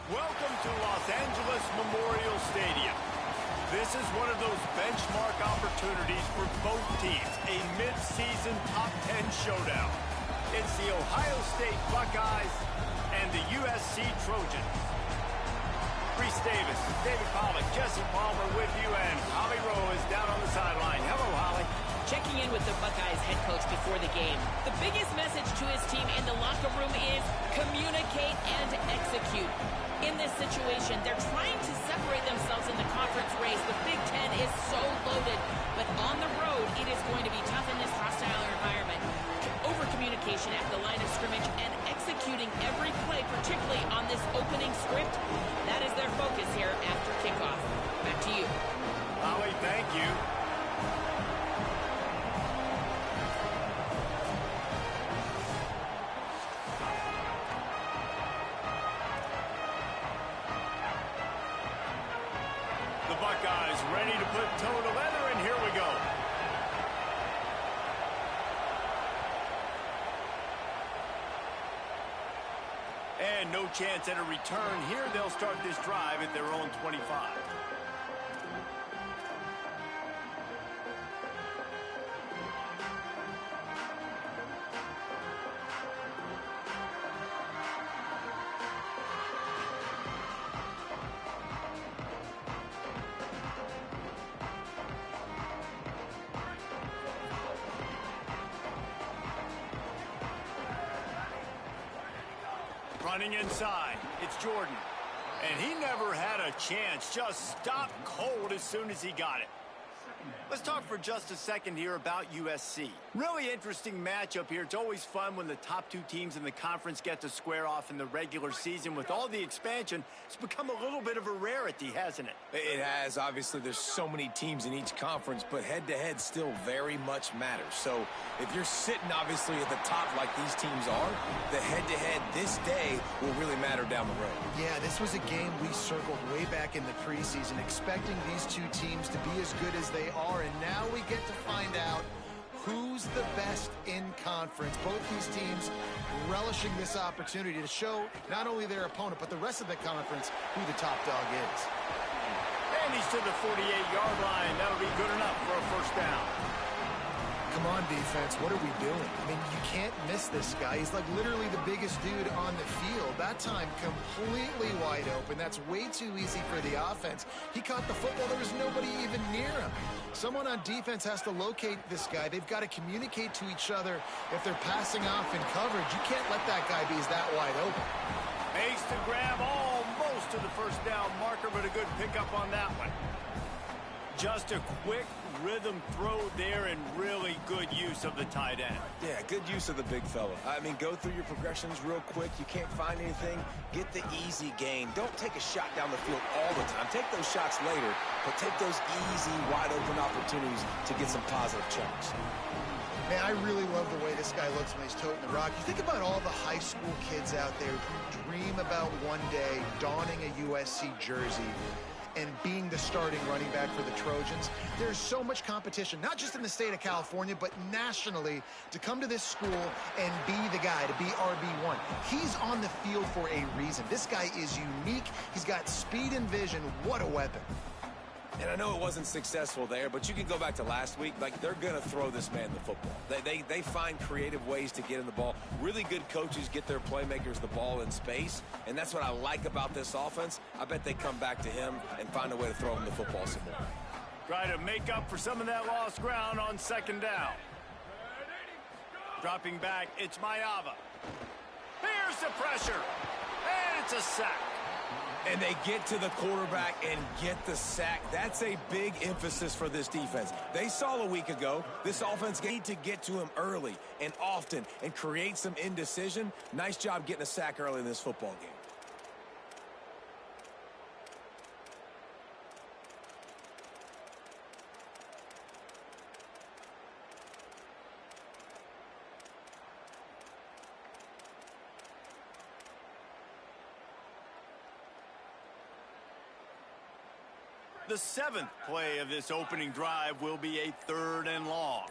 Welcome to Los Angeles Memorial Stadium. This is one of those benchmark opportunities for both teams, a mid-season top 10 showdown. It's the Ohio State Buckeyes and the USC Trojans. Reese Davis, David Pollack, Jesse Palmer with you, and Holly Rowe is down on the sideline. Hello, Holly. Checking in with the Buckeyes head coach before the game. The biggest message to his team in the locker room is communicate and execute. In this situation, they're trying to separate themselves in the conference race. The Big Ten is so loaded, but on the road, it is going to be tough in this hostile environment. Over-communication at the line of scrimmage and executing every play, particularly on this opening script, that is their focus here after kickoff. Back to you. Holly, thank you. The Buckeyes ready to put toe to leather, and here we go. And no chance at a return here. They'll start this drive at their own 25. Running inside, it's Jordan. And he never had a chance, just stopped cold as soon as he got it. Let's talk for just a second here about USC. Really interesting matchup here. It's always fun when the top two teams in the conference get to square off in the regular season. With all the expansion, it's become a little bit of a rarity, hasn't it? It has. Obviously, there's so many teams in each conference, but head-to-head still very much matters. So if you're sitting, obviously, at the top like these teams are, the head-to-head this day will really matter down the road. Yeah, this was a game we circled way back in the preseason, expecting these two teams to be as good as they are, and now we get to find out who's the best in conference. Both these teams relishing this opportunity to show not only their opponent, but the rest of the conference who the top dog is. And he's to the 48-yard line. That'll be good enough for a first down. Come on, defense. What are we doing? I mean, you can't miss this guy. He's like literally the biggest dude on the field. That time, completely wide open. That's way too easy for the offense. He caught the football. There was nobody even near him. Someone on defense has to locate this guy. They've got to communicate to each other if they're passing off in coverage. You can't let that guy be that wide open. Makes the grab almost to the first down marker, but a good pickup on that one. Just a quick rhythm throw there and really good use of the tight end. Yeah, good use of the big fella. I mean, go through your progressions real quick. You can't find anything. Get the easy gain. Don't take a shot down the field all the time. Take those shots later, but take those easy, wide-open opportunities to get some positive chunks. Man, I really love the way this guy looks when he's toting the rock. You think about all the high school kids out there who dream about one day donning a USC jersey and being the starting running back for the Trojans. There's so much competition, not just in the state of California, but nationally, to come to this school and be the guy, to be RB1. He's on the field for a reason. This guy is unique. He's got speed and vision. What a weapon. And I know it wasn't successful there, but you can go back to last week. Like, they're going to throw this man the football. They find creative ways to get in the ball. Really good coaches get their playmakers the ball in space, and that's what I like about this offense. I bet they come back to him and find a way to throw him the football some more. Try to make up for some of that lost ground on second down. Dropping back, it's Mayava. Here's the pressure, and it's a sack. And they get to the quarterback and get the sack. That's a big emphasis for this defense. They saw a week ago this offense need to get to him early and often and create some indecision. Nice job getting a sack early in this football game. The seventh play of this opening drive will be a 3rd and long.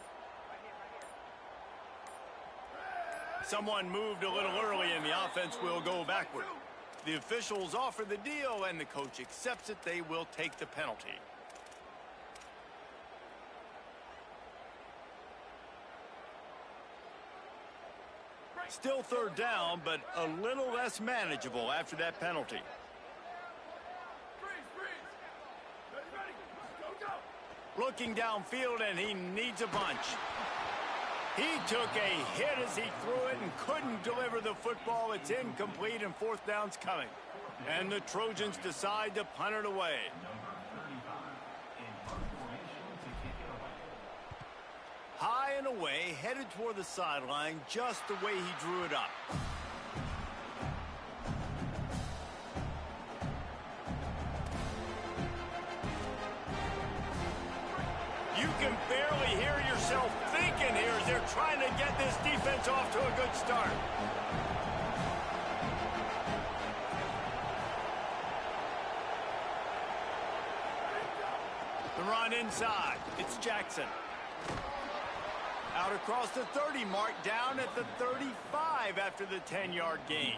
Someone moved a little early and the offense will go backward. The officials offer the deal, and the coach accepts it. They will take the penalty. Still third down, but a little less manageable after that penalty. Looking downfield, and he needs a bunch. He took a hit as he threw it and couldn't deliver the football. It's incomplete, and fourth down's coming. And the Trojans decide to punt it away. High and away, headed toward the sideline, just the way he drew it up. You can barely hear yourself thinking here as they're trying to get this defense off to a good start. The run inside. It's Jackson. Out across the 30 mark, down at the 35 after the 10-yard gain.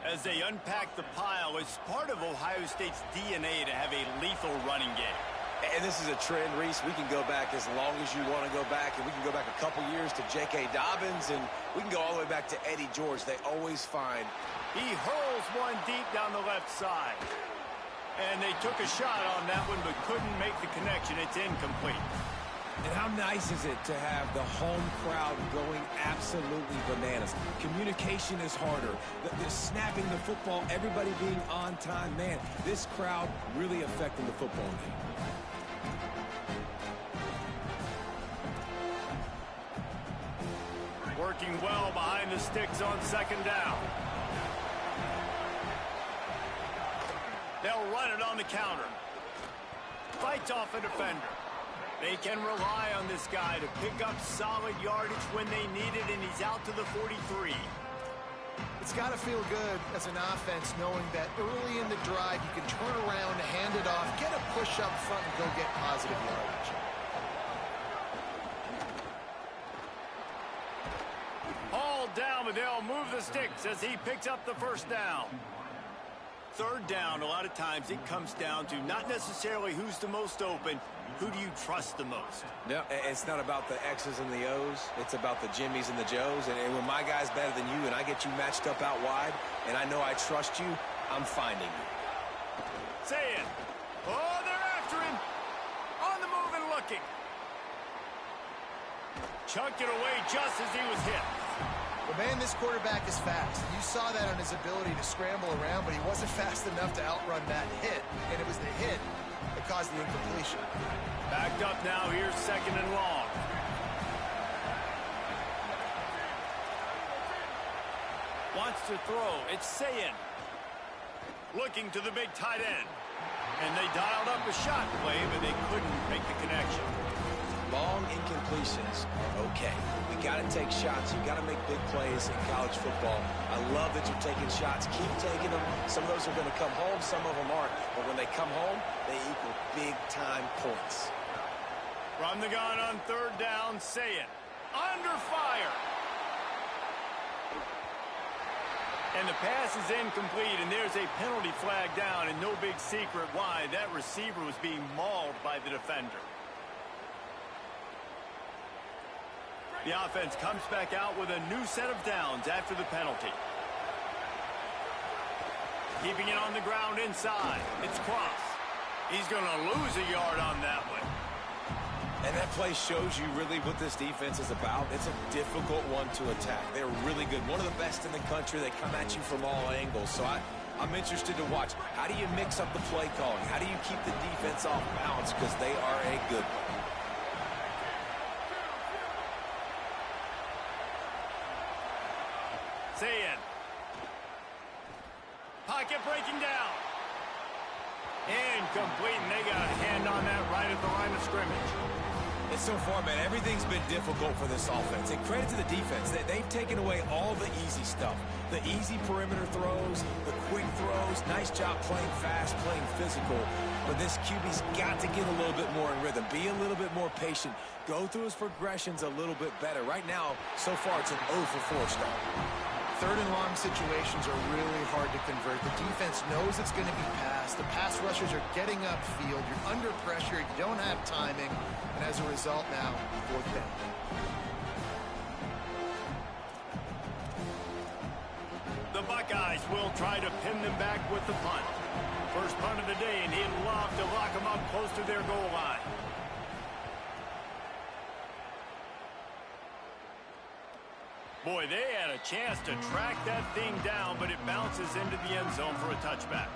As they unpack the pile, it's part of Ohio State's DNA to have a lethal running game. And this is a trend, Reese. We can go back as long as you want to go back, and we can go back a couple years to J.K. Dobbins, and we can go all the way back to Eddie George. They always find. He hurls one deep down the left side. And they took a shot on that one, but couldn't make the connection. It's incomplete. And how nice is it to have the home crowd going absolutely bananas? Communication is harder. The snapping the football, everybody being on time. Man, this crowd really affecting the football game. Working well behind the sticks on second down. They'll run it on the counter. Fights off a defender. They can rely on this guy to pick up solid yardage when they need it, and he's out to the 43. It's got to feel good as an offense knowing that early in the drive you can turn around, hand it off, get a push up front, and go get positive yardage. All down, but they'll move the sticks as he picks up the first down. Third down, a lot of times it comes down to not necessarily who's the most open, who do you trust the most? No, it's not about the X's and the O's. It's about the Jimmys and the Joes. And when my guy's better than you and I get you matched up out wide and I know I trust you, I'm finding you. Say it. Oh, they're after him. On the move and looking. Chunked it away just as he was hit. Well, man, this quarterback is fast. You saw that on his ability to scramble around, but he wasn't fast enough to outrun that hit. And it was the hit that caused the incompletion. Backed up now. Here's second and long. Wants to throw. It's Sayin. Looking to the big tight end. And they dialed up a shot play, but they couldn't make the connection. Long incompletions are okay. We got to take shots. You got to make big plays in college football. I love that you're taking shots. Keep taking them. Some of those are going to come home. Some of them aren't. But when they come home, they equal big-time points. From the gun on third down, Sayin. Under fire. And the pass is incomplete, and there's a penalty flag down, and no big secret why. That receiver was being mauled by the defender. The offense comes back out with a new set of downs after the penalty. Keeping it on the ground inside. It's Cross. He's going to lose a yard on that one. And that play shows you really what this defense is about. It's a difficult one to attack. They're really good. One of the best in the country. They come at you from all angles. So I'm interested to watch. How do you mix up the play calling? How do you keep the defense off balance? Because they are a good one. Sayin. Pocket breaking down. Incomplete, and they got a hand on that right at the line of scrimmage. And so far, man, everything's been difficult for this offense. And credit to the defense. They've taken away all the easy stuff. The easy perimeter throws, the quick throws. Nice job playing fast, playing physical. But this QB's got to get a little bit more in rhythm. Be a little bit more patient. Go through his progressions a little bit better. Right now, so far, it's an 0 for 4 start. Third and long situations are really hard to convert. The defense knows it's going to be passed. The pass rushers are getting upfield. You're under pressure. You don't have timing. And as a result now, fourth down. The Buckeyes will try to pin them back with the punt. First punt of the day, and he'd love to lock them up close to their goal line. Boy, they had a chance to track that thing down, but it bounces into the end zone for a touchback.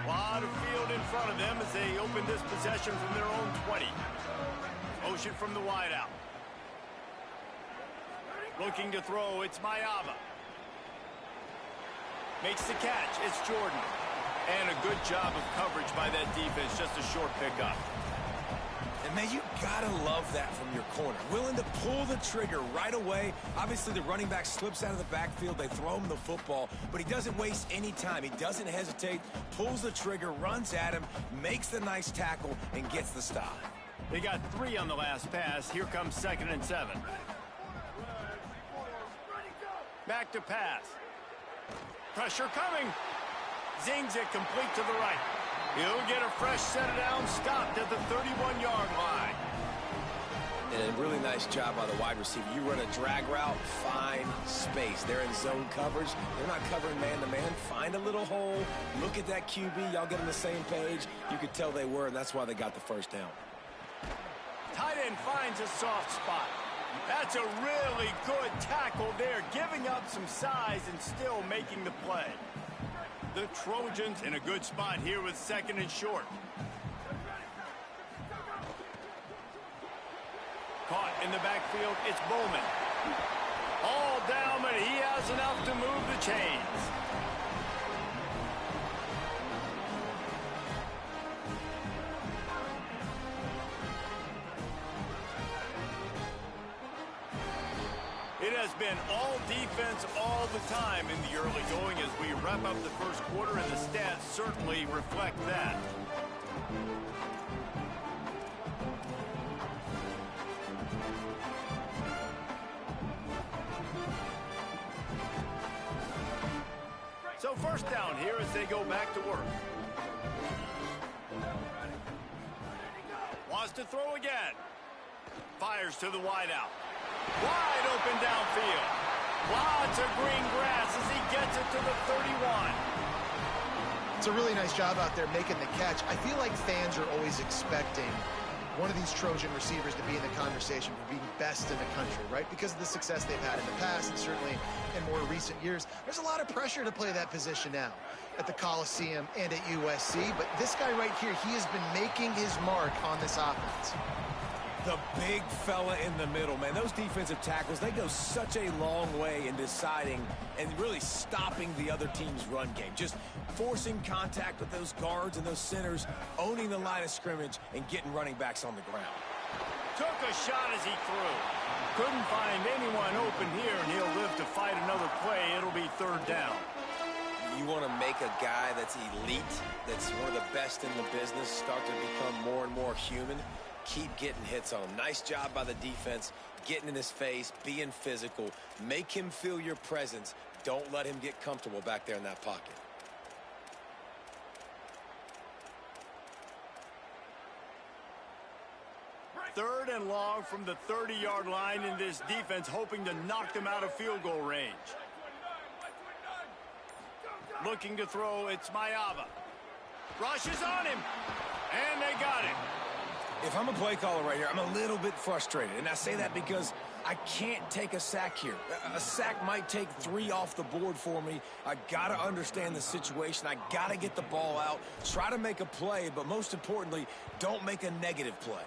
A lot of field in front of them as they open this possession from their own 20. Motion from the wideout. Looking to throw, it's Mayava. Makes the catch, it's Jordan. And a good job of coverage by that defense, just a short pickup. And, man, you got to love that from your corner. Willing to pull the trigger right away. Obviously, the running back slips out of the backfield. They throw him the football, but he doesn't waste any time. He doesn't hesitate, pulls the trigger, runs at him, makes the nice tackle, and gets the stop. They got 3 on the last pass. Here comes 2nd and 7. Back to pass. Pressure coming. Zings it complete to the right. He'll get a fresh set down, stopped at the 31-yard line. And a really nice job by the wide receiver. You run a drag route, find space. They're in zone coverage. They're not covering man-to-man. Find a little hole. Look at that QB. Y'all get on the same page. You could tell they were, and that's why they got the first down. Tight end finds a soft spot. That's a really good tackle there, giving up some size and still making the play. The Trojans in a good spot here with 2nd and short. Caught in the backfield, it's Bowman. All down, but he has enough to move the chains. It has been all defense all the time in the early going as we wrap up the first quarter, and the stats certainly reflect that. So first down here as they go back to work. Wants to throw again. Fires to the wideout. Wide open downfield. Lots of green grass as he gets it to the 31. It's a really nice job out there making the catch. I feel like fans are always expecting one of these Trojan receivers to be in the conversation for being best in the country, right? Because of the success they've had in the past and certainly in more recent years. There's a lot of pressure to play that position now at the Coliseum and at USC. But this guy right here, he has been making his mark on this offense. The big fella in the middle, man. Those defensive tackles, they go such a long way in deciding and really stopping the other team's run game. Just forcing contact with those guards and those centers, owning the line of scrimmage, and getting running backs on the ground. Took a shot as he threw. Couldn't find anyone open here, and he'll live to fight another play. It'll be 3rd down. You want to make a guy that's elite, that's one of the best in the business, start to become more and more human. Keep getting hits on him. Nice job by the defense, getting in his face, being physical. Make him feel your presence. Don't let him get comfortable back there in that pocket. Third and long from the 30-yard line, in this defense hoping to knock them out of field goal range. Looking to throw, it's Mayava. Rushes on him, and they got him. If I'm a play caller right here, I'm a little bit frustrated. And I say that because I can't take a sack here. A sack might take 3 off the board for me. I got to understand the situation. I got to get the ball out, try to make a play, but most importantly, don't make a negative play.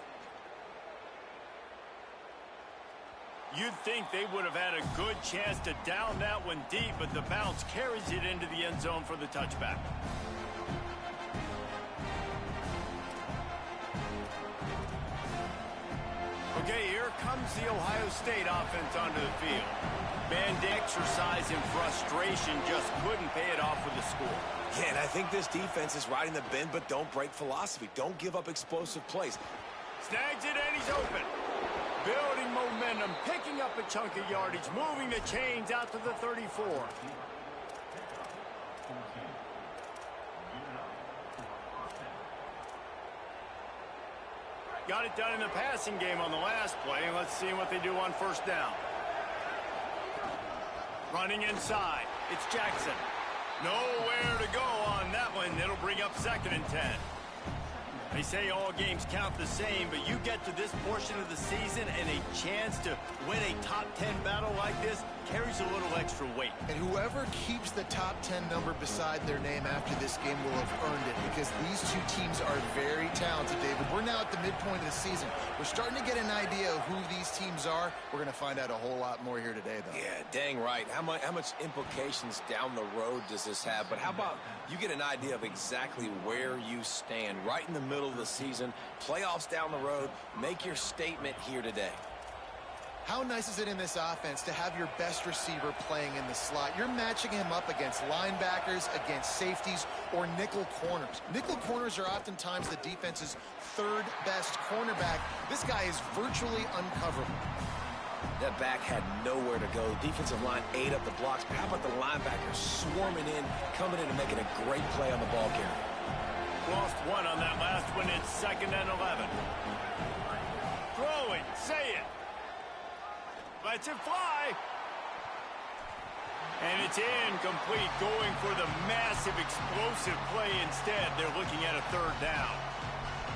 You'd think they would have had a good chance to down that one deep, but the bounce carries it into the end zone for the touchback. Okay, here comes the Ohio State offense onto the field. Man, the exercise in frustration just couldn't pay it off with the score. Yeah, and I think this defense is riding the bend but don't break philosophy. Don't give up explosive plays. Snags it and he's open. Building momentum, picking up a chunk of yardage, moving the chains out to the 34. Got it done in the passing game on the last play, and let's see what they do on first down. Running inside, it's Jackson. Nowhere to go on that one. It'll bring up 2nd and 10. They say all games count the same, but you get to this portion of the season and a chance to win a top 10 battle like this carries a little extra weight. And whoever keeps the top 10 number beside their name after this game will have earned it, because these two teams are very talented, David. We're now at the midpoint of the season. We're starting to get an idea of who these teams are. We're going to find out a whole lot more here today, though. Yeah, dang right. How much implications down the road does this have? But how about you get an idea of exactly where you stand right in the middle of the season, playoffs down the road, make your statement here today. How nice is it in this offense to have your best receiver playing in the slot? You're matching him up against linebackers, against safeties, or nickel corners. Nickel corners are oftentimes the defense's 3rd best cornerback. This guy is virtually uncoverable. That back had nowhere to go. The defensive line ate up the blocks. But how about the linebackers swarming in, coming in and making a great play on the ball carrier? Lost one on that last one. It's 2nd and 11. Throwing, say it. Lets it fly. And it's incomplete, going for the massive explosive play instead. They're looking at a 3rd down.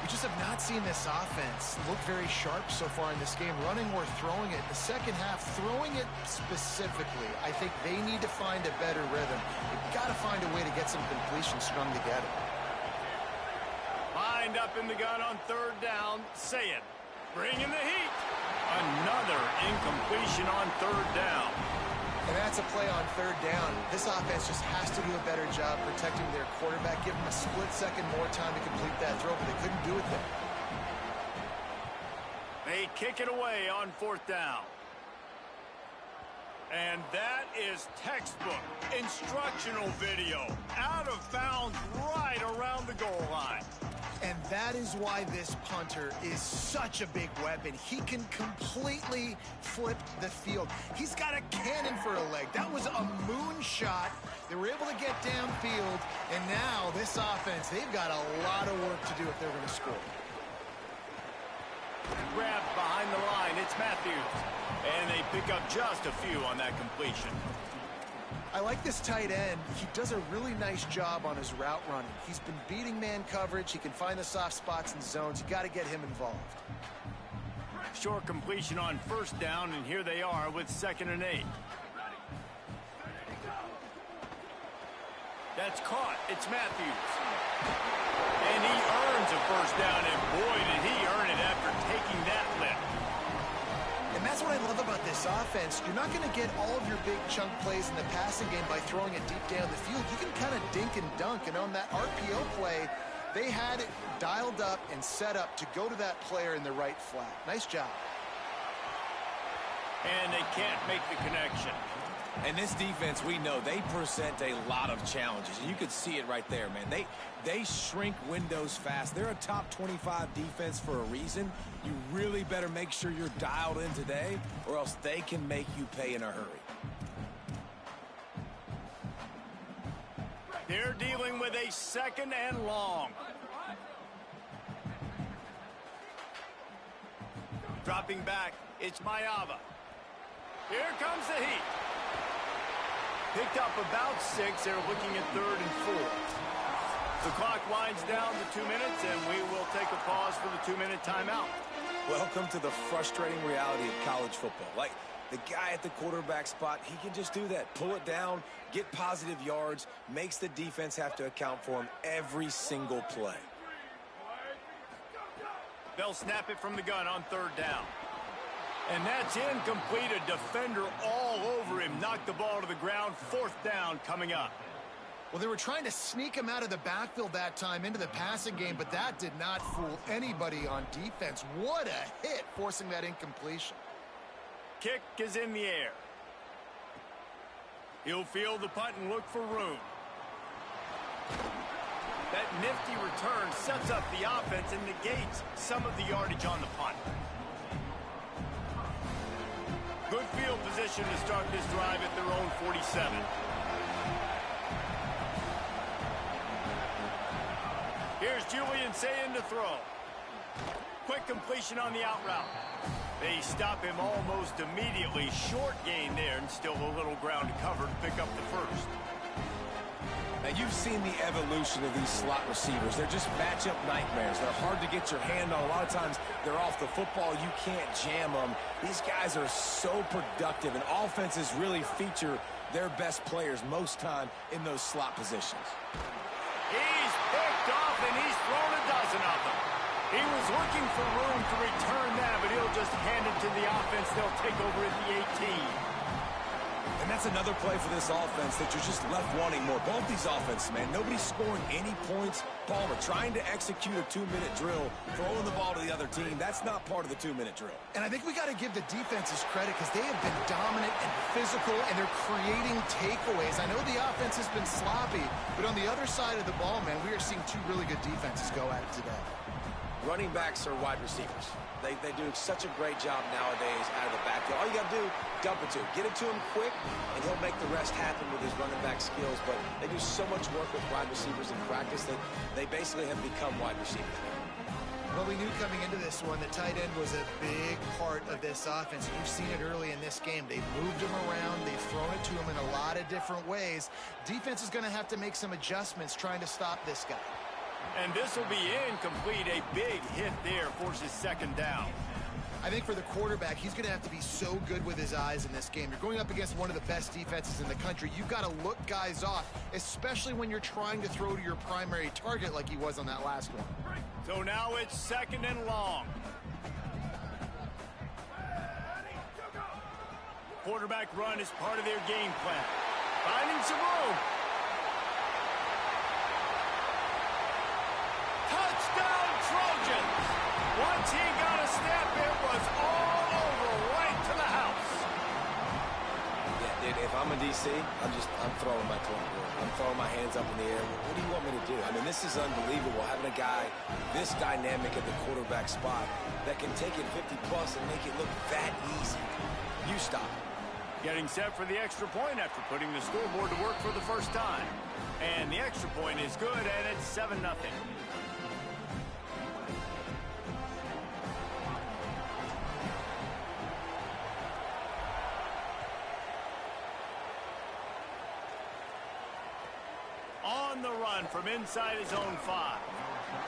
We just have not seen this offense look very sharp so far in this game, running or throwing it. The second half, throwing it specifically, I think they need to find a better rhythm. They've got to find a way to get some completion strung together. Lined up in the gun on 3rd down. Say it. Bringing the heat. Another incompletion on 3rd down. And that's a play on 3rd down. This offense just has to do a better job protecting their quarterback. Give them a split second more time to complete that throw, but they couldn't do it there. They kick it away on 4th down. And that is textbook instructional video. Out of bounds right around the goal line. And that is why this punter is such a big weapon. He can completely flip the field. He's got a cannon for a leg. That was a moonshot. They were able to get downfield, and now this offense, they've got a lot of work to do if they're going to score. Grabbed behind the line, it's Matthews. And they pick up just a few on that completion. I like this tight end. He does a really nice job on his route running. He's been beating man coverage. He can find the soft spots and zones. You got to get him involved. Short completion on 1st down, and here they are with 2nd and 8. That's caught. It's Matthews. And he earns a 1st down, and boy, did he earn it after taking that lift. And that's what I love about this offense. You're not going to get all of your big chunk plays in the passing game by throwing it deep down the field. You can kind of dink and dunk. And on that RPO play, they had it dialed up and set up to go to that player in the right flat. Nice job. And they can't make the connection. And this defense, we know, they present a lot of challenges. And you could see it right there, man. They shrink windows fast. They're a top 25 defense for a reason. You really better make sure you're dialed in today, or else they can make you pay in a hurry. They're dealing with a 2nd and long. Dropping back, it's Mayava. Here comes the heat. Picked up about 6. They're looking at 3rd and 4. The clock winds down to 2 minutes, and we will take a pause for the 2-minute timeout. Welcome to the frustrating reality of college football. Like, the guy at the quarterback spot, he can just do that. Pull it down, get positive yards, makes the defense have to account for him every single play. They'll snap it from the gun on 3rd down. And that's incomplete. A defender all over him. Knocked the ball to the ground. 4th down coming up. Well, they were trying to sneak him out of the backfield that time into the passing game, but that did not fool anybody on defense. What a hit, forcing that incompletion. Kick is in the air. He'll field the punt and look for room. That nifty return sets up the offense and negates some of the yardage on the punt. Good field position to start this drive at their own 47. Here's Julian saying to throw. Quick completion on the out route. They stop him almost immediately. Short gain there and still a little ground to cover to pick up the first. Now, you've seen the evolution of these slot receivers. They're just matchup nightmares. They're hard to get your hand on. A lot of times, they're off the football. You can't jam them. These guys are so productive, and offenses really feature their best players most time in those slot positions. He's picked off, and he's thrown a dozen of them. He was looking for room to return that, but he'll just hand it to the offense. They'll take over at the 18. And that's another play for this offense that you're just left wanting more. Both these offenses, man, nobody's scoring any points. Palmer trying to execute a 2-minute drill, throwing the ball to the other team. That's not part of the 2-minute drill. And I think we got to give the defenses credit because they have been dominant and physical, and they're creating takeaways. I know the offense has been sloppy, but on the other side of the ball, man, we are seeing two really good defenses go at it today. Running backs are wide receivers. They do such a great job nowadays out of the backfield. All you got to do, dump it to him. Get it to him quick, and he'll make the rest happen with his running back skills. But they do so much work with wide receivers in practice that they basically have become wide receivers. Well, we knew coming into this one that tight end was a big part of this offense. You've seen it early in this game. They've moved him around. They've thrown it to him in a lot of different ways. Defense is going to have to make some adjustments trying to stop this guy. And this will be incomplete. A big hit there forces second down. I think for the quarterback, he's going to have to be so good with his eyes in this game. You're going up against one of the best defenses in the country. You've got to look guys off, especially when you're trying to throw to your primary target like he was on that last one. So now it's second and long. Quarterback run is part of their game plan. Finding some room. Touchdown Trojans! Once he got a snap, it was all over, right to the house. Yeah, dude, if I'm a DC, I'm throwing my clipboard. I'm throwing my hands up in the air. What do you want me to do? I mean, this is unbelievable, having a guy this dynamic at the quarterback spot that can take it 50-plus and make it look that easy. You stop. Getting set for the extra point after putting the scoreboard to work for the first time. And the extra point is good, and it's 7-0. On the run from inside his own 5.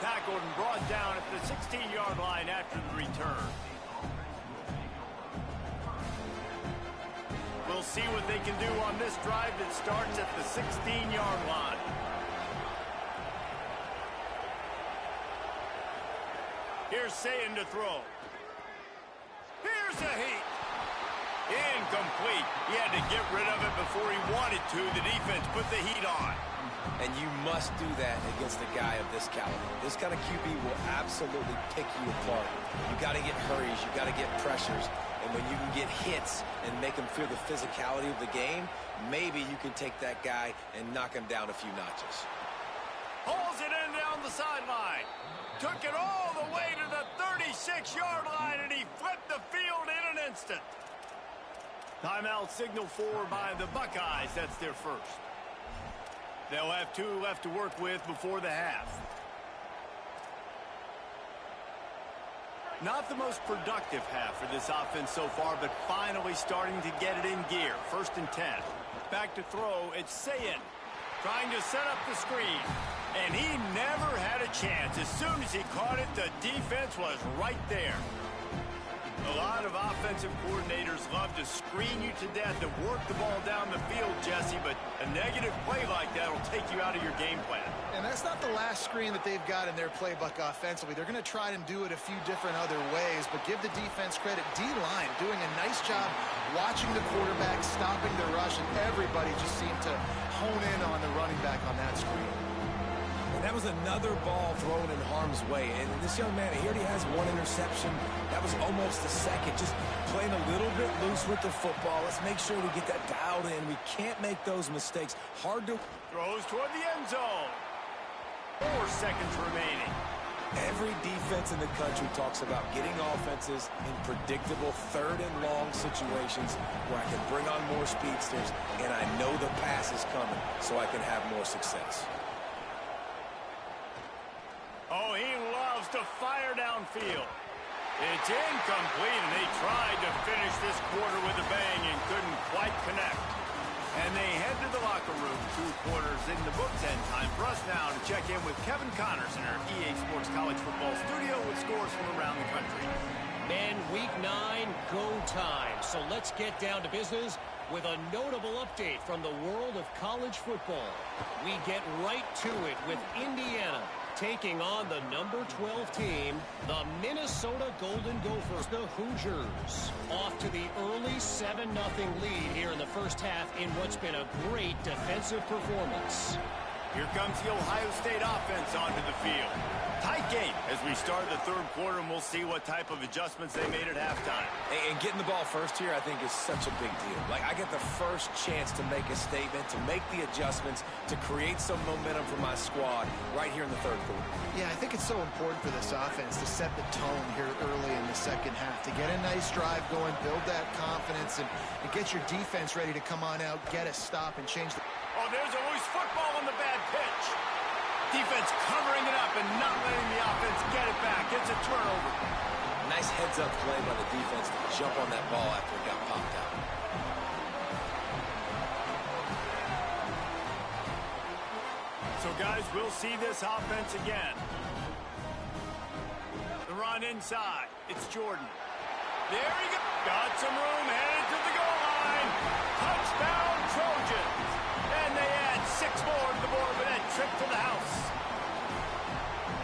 Tackled and brought down at the 16-yard line after the return. We'll see what they can do on this drive that starts at the 16-yard line. Here's Sayin to throw. Here's a heat. Incomplete. He had to get rid of it before he wanted to. The defense put the heat on. And you must do that against a guy of this caliber. This kind of QB will absolutely pick you apart. You got to get hurries. You got to get pressures. And when you can get hits and make him feel the physicality of the game, maybe you can take that guy and knock him down a few notches. Pulls it in down the sideline. Took it all the way to the 36-yard line, and he flipped the field in an instant. Timeout signal for by the Buckeyes. That's their first. They'll have 2 left to work with before the half. Not the most productive half for this offense so far, but finally starting to get it in gear. 1st and 10. Back to throw, it's Sayin. Trying to set up the screen. And he never had a chance. As soon as he caught it, the defense was right there. A lot of offensive coordinators love to screen you to death and work the ball down the field, Jesse, but a negative play like that will take you out of your game plan. And that's not the last screen that they've got in their playbook offensively. They're going to try and do it a few different other ways, but give the defense credit. D-line doing a nice job watching the quarterback, stopping the rush, and everybody just seemed to hone in on the running back on that screen. And that was another ball thrown in harm's way. And this young man, he already has one interception. That was almost the second. Just playing a little bit loose with the football. Let's make sure we get that dialed in. We can't make those mistakes. Hard to... Throws toward the end zone. 4 seconds remaining. Every defense in the country talks about getting offenses in predictable third and long situations where I can bring on more speedsters and I know the pass is coming so I can have more success. Oh, he loves to fire downfield. It's incomplete, and they tried to finish this quarter with a bang and couldn't quite connect. And they head to the locker room. 2 quarters in the books, and time for us now to check in with Kevin Connors in our EA Sports College Football studio with scores from around the country. Men, week 9, go time. So let's get down to business with a notable update from the world of college football. We get right to it with Indiana taking on the number 12 team, the Minnesota Golden Gophers, the Hoosiers. Off to the early 7-0 lead here in the first half in what's been a great defensive performance. Here comes the Ohio State offense onto the field. Tight game as we start the 3rd quarter, and we'll see what type of adjustments they made at halftime. And getting the ball first here, I think, is such a big deal. Like, I get the first chance to make a statement, to make the adjustments, to create some momentum for my squad right here in the 3rd quarter. Yeah, I think it's so important for this offense to set the tone here early in the second half, to get a nice drive going, build that confidence, and get your defense ready to come on out, get a stop, and change the... Oh, there's a loose football on the bad pitch. Defense covering it up and not letting the offense get it back. It's a turnover. Nice heads-up play by the defense to jump on that ball after it got popped out. So, guys, we'll see this offense again. The run inside. It's Jordan. There he goes. Got some room, headed to the goal line. Touchdown, Trojans. And they add 6 more to the board with that trip to the house.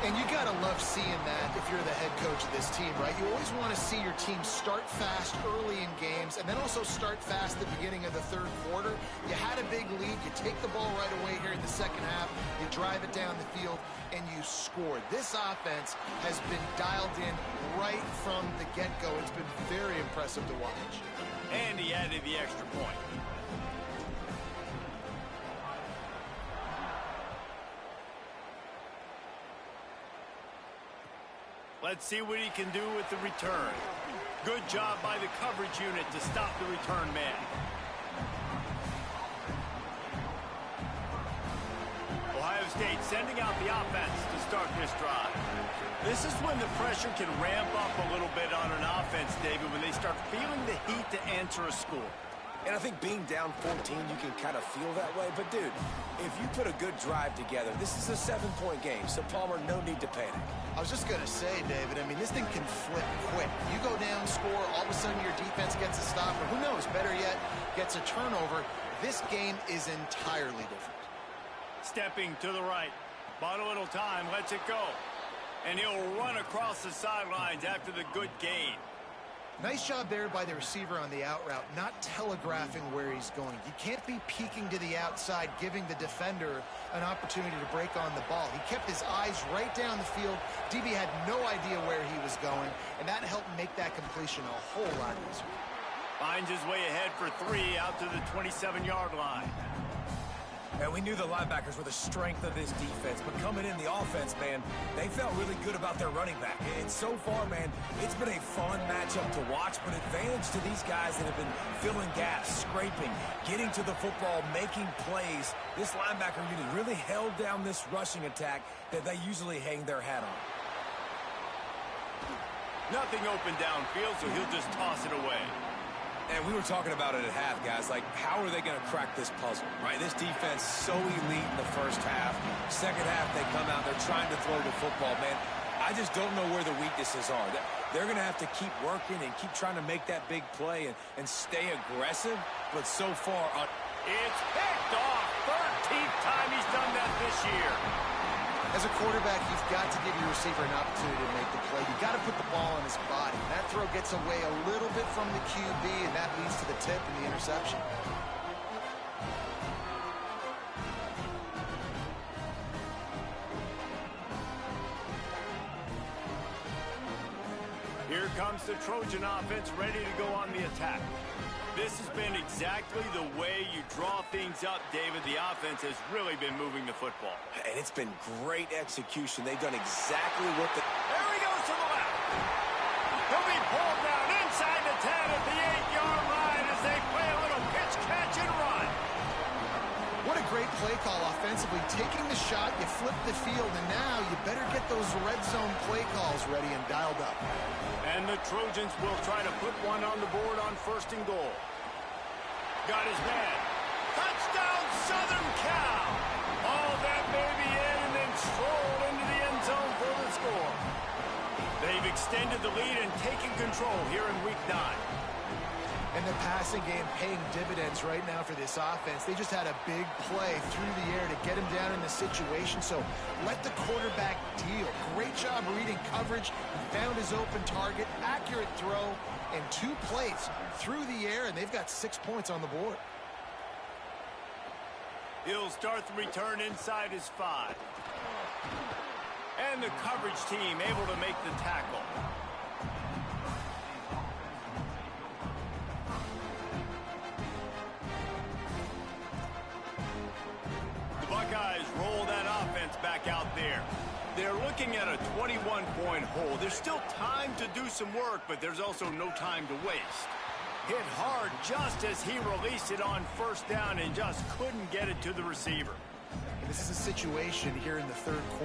And you got to love seeing that if you're the head coach of this team, right? You always want to see your team start fast early in games and then also start fast at the beginning of the 3rd quarter. You had a big lead. You take the ball right away here in the second half. You drive it down the field, and you score. This offense has been dialed in right from the get-go. It's been very impressive to watch. And he added the extra point. Let's see what he can do with the return. Good job by the coverage unit to stop the return man. Ohio State sending out the offense to start this drive. This is when the pressure can ramp up a little bit on an offense, David, when they start feeling the heat to answer a score. And I think being down 14, you can kind of feel that way. But, dude, if you put a good drive together, this is a 7-point game. So, Palmer, no need to panic. I was just going to say, David, I mean, this thing can flip quick. You go down, score, all of a sudden your defense gets a stop, or who knows, better yet, gets a turnover. This game is entirely different. Stepping to the right. Bought a little time, lets it go. And he'll run across the sidelines after the good gain. Nice job there by the receiver on the out route, not telegraphing where he's going. You can't be peeking to the outside, giving the defender an opportunity to break on the ball. He kept his eyes right down the field. DB had no idea where he was going, and that helped make that completion a whole lot easier. Finds his way ahead for 3 out to the 27-yard line. And we knew the linebackers were the strength of this defense, but coming in the offense, man, they felt really good about their running back. And so far, man, it's been a fun matchup to watch, but advantage to these guys that have been filling gaps, scraping, getting to the football, making plays. This linebacker unit really held down this rushing attack that they usually hang their hat on. Nothing open downfield, so he'll just toss it away. And we were talking about it at half, guys. Like, how are they going to crack this puzzle, right? This defense so elite in the first half. Second half, they come out, they're trying to throw the football, man. I just don't know where the weaknesses are. They're going to have to keep working and keep trying to make that big play and stay aggressive. But so far, it's picked off. 13th time he's done that this year. As a quarterback, you've got to give your receiver an opportunity to make the play. You've got to put the ball on his body. That throw gets away a little bit from the QB, and that leads to the tip and the interception. Here comes the Trojan offense ready to go on the attack. This has been exactly the way you draw things up, David. The offense has really been moving the football. and it's been great execution. They've done exactly what the... There he goes to the left. He'll be pulled down inside the 10 at the 8-yard line as they play a little pitch, catch, and run. What a great play call offensively. Taking the shot, you flip the field, and now you better get those red zone play calls ready and dialed up. And the Trojans will try to put one on the board on 1st and goal. Got his man. Touchdown, Southern Cal. All that baby in and then strolled into the end zone for the score. They've extended the lead and taken control here in Week 9. And the passing game paying dividends right now for this offense. They just had a big play through the air to get him down in the situation. So let the quarterback deal. Great job reading coverage. He found his open target, accurate throw, and 2 plays through the air, and they've got 6 points on the board. He'll start the return inside his 5. And the coverage team able to make the tackle. The Buckeyes roll that offense back out there. They're looking at a 21-point hole. There's still time to do some work, but there's also no time to waste. Hit hard just as he released it on 1st down and just couldn't get it to the receiver. This is a situation here in the 3rd quarter.